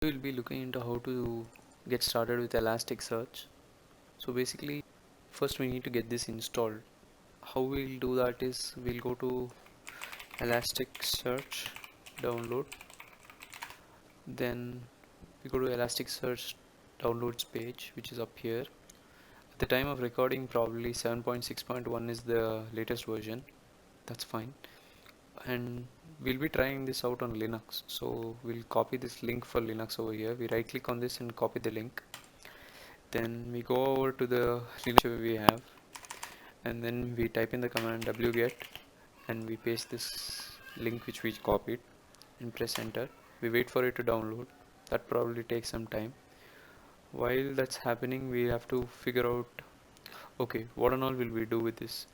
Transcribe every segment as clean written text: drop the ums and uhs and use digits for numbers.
We'll be looking into how to get started with Elasticsearch. So basically, first we need to get this installed. How we'll do that is we'll go to Elasticsearch, download, then we go to Elasticsearch downloads page, which is up here. At the time of recording, probably 7.6.1 is the latest version. That's fine. And we'll be trying this out on Linux. So we'll copy this link for Linux over here. We right click on this and copy the link. Then we go over to the Linux we have, and then we type in the command wget and we paste this link which we copied and press enter. We wait for it to download. That probably takes some time. While that's happening, we have to figure out, okay, what and all will we do with this.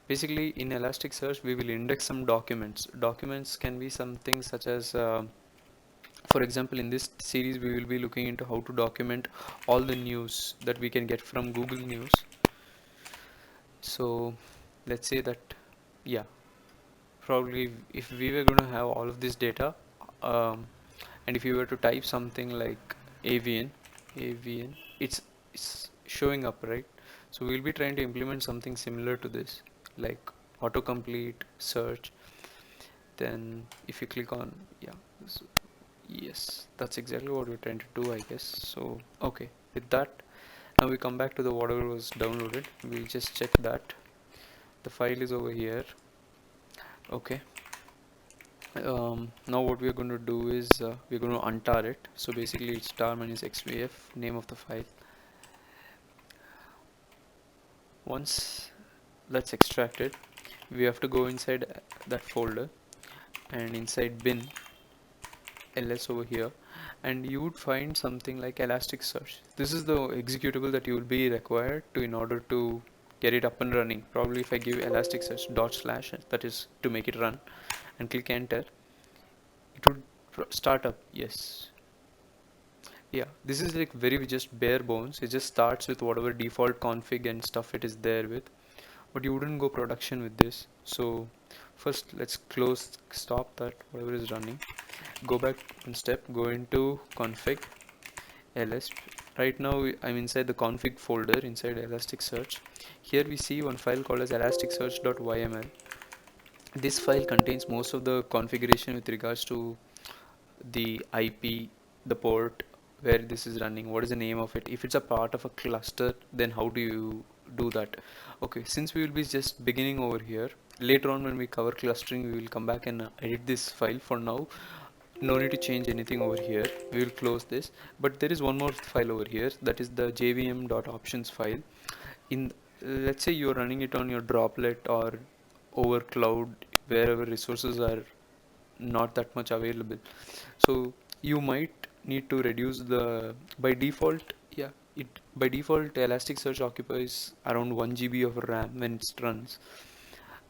Basically, in Elasticsearch we will index some documents can be something such as for example, in this series we will be looking into how to document all the news that we can get from Google News. So let's say that, yeah, probably if we were going to have all of this data, um, and if you were to type something like avian, it's showing up, right? So we'll be trying to implement something similar to this, like autocomplete search. Then if you click on, yeah, so yes, that's exactly what we're trying to do, I guess. So okay, with that, now we come back to the whatever was downloaded. We'll just check that the file is over here. Okay. Now what we are going to do is we're going to untar it. So basically it's tar minus xvf, name of the file. Once that's extracted, we have to go inside that folder and inside bin ls over here, and you would find something like Elasticsearch. This is the executable that you will be required to in order to get it up and running. Probably if I give Elasticsearch dot slash, that is to make it run, and click enter, it would start up. Yes, yeah, this is like very just bare bones. It just starts with whatever default config and stuff it is there with, but you wouldn't go production with this. So first let's stop that whatever is running, go back one step, go into config ls. Right now I'm inside the config folder inside Elasticsearch. Here we see one file called as elasticsearch.yml. This file contains most of the configuration with regards to the IP, the port, where this is running, what is the name of it, if it's a part of a cluster, then how do you do that. Okay, since we will be just beginning over here, later on when we cover clustering we will come back and edit this file. For now, no need to change anything over here. We will close this, but there is one more file over here, that is the jvm.options file. In let's say you're running it on your droplet or over cloud, wherever resources are not that much available, so you might need to reduce the, by default, yeah, it by default Elasticsearch occupies around 1 GB of RAM when it runs.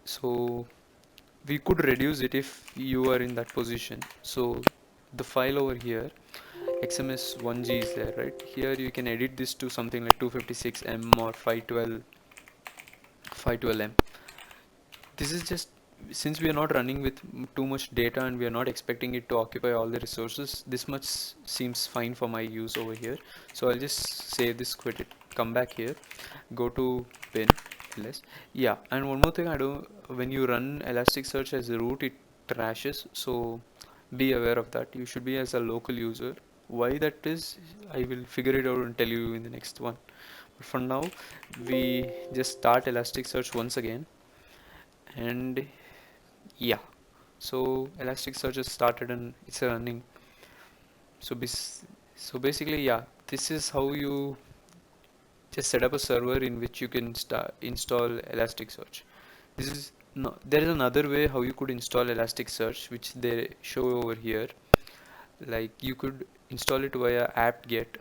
So we could reduce it if you are in that position. So the file over here, xms 1G is there, right here. You can edit this to something like 256 M or 512 M. This is just, since we are not running with too much data and we are not expecting it to occupy all the resources, this much seems fine for my use over here. So I'll just save this, quit it, come back here, go to bin ls. Yeah, and one more thing, I don't, when you run Elasticsearch as a root, it crashes, so be aware of that. You should be as a local user. Why that is, I will figure it out and tell you in the next one. But for now, we just start Elasticsearch once again, and yeah, so Elasticsearch has started and it's running. So so basically, yeah, this is how you just set up a server in which you can install Elasticsearch. This is no, there is another way how you could install Elasticsearch, which they show over here. Like you could install it via apt-get.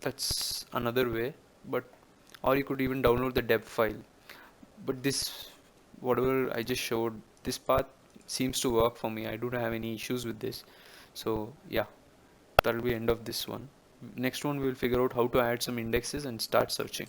That's another way, but or you could even download the deb file. But this, whatever I just showed, this path seems to work for me. I don't have any issues with this. So yeah, that'll be end of this one. Next one, we will figure out how to add some indexes and start searching.